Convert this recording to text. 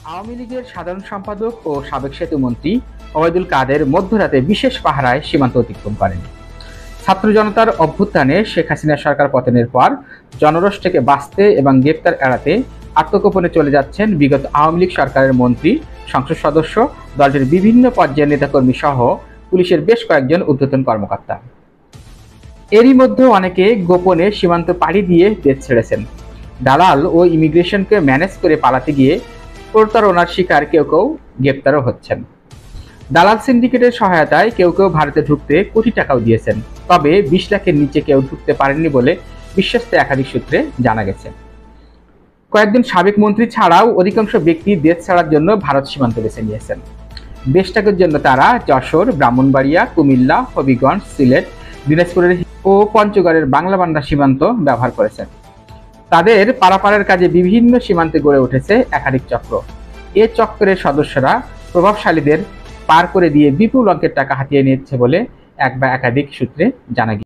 আওয়ামী লীগের সাধারণ সম্পাদক ও সাবেক সেতুমন্ত্রী ওবায়দুল কাদের মধ্যরাতে বিশেষ পাহারায় সীমান্ত অতিক্রম করেন। ছাত্র জনতার অভ্যুত্থানে শেখ হাসিনা সরকার পতনের পর জনরোষ থেকে বাঁচতে এবং গ্রেপ্তার এড়াতে আত্মগোপনে চলে যাচ্ছেন বিগত আওয়ামী লীগ সরকারের মন্ত্রী, সংসদ সদস্য, দলটির বিভিন্ন পর্যায়ের নেতাকর্মী সহ পুলিশের বেশ কয়েকজন ঊর্ধ্বতন কর্মকর্তা। এরই মধ্যে অনেকে গোপনে সীমান্ত পাড়ি দিয়ে দেশ ছেড়েছেন। দালাল ও ইমিগ্রেশনকে ম্যানেজ করে পালাতে গিয়ে প্রতারণার শিকার কেউ কেউ গ্রেপ্তারও হচ্ছেন। দালাল সিন্ডিকেটের সহায়তায় কেউ কেউ ভারতে ঢুকতে কোটি টাকাও দিয়েছেন, তবে 20 লাখের নিচে কেউ ঢুকতে পারেননি বলে বিশ্বস্ত একাধিক সূত্রে জানা গেছে। কয়েকজন সাবেক মন্ত্রী ছাড়াও অধিকাংশ ব্যক্তি দেশ ছাড়ার জন্য ভারত সীমান্ত বেছে নিয়েছেন। দেশটাকের জন্য তারা যশোর, ব্রাহ্মণবাড়িয়া, কুমিল্লা, হবিগঞ্জ, সিলেট, দিনাজপুরের ও পঞ্চগড়ের বাংলাবান্ধা সীমান্ত ব্যবহার করেছেন। তাদের পারাপারের কাজে বিভিন্ন সীমান্তে গড়ে উঠেছে একাধিক চক্র। এ চক্রের সদস্যরা প্রভাবশালীদের পার করে দিয়ে বিপুল অঙ্কের টাকা হাতিয়ে নিচ্ছে বলে এক বা একাধিক সূত্রে জানা গিয়েছে।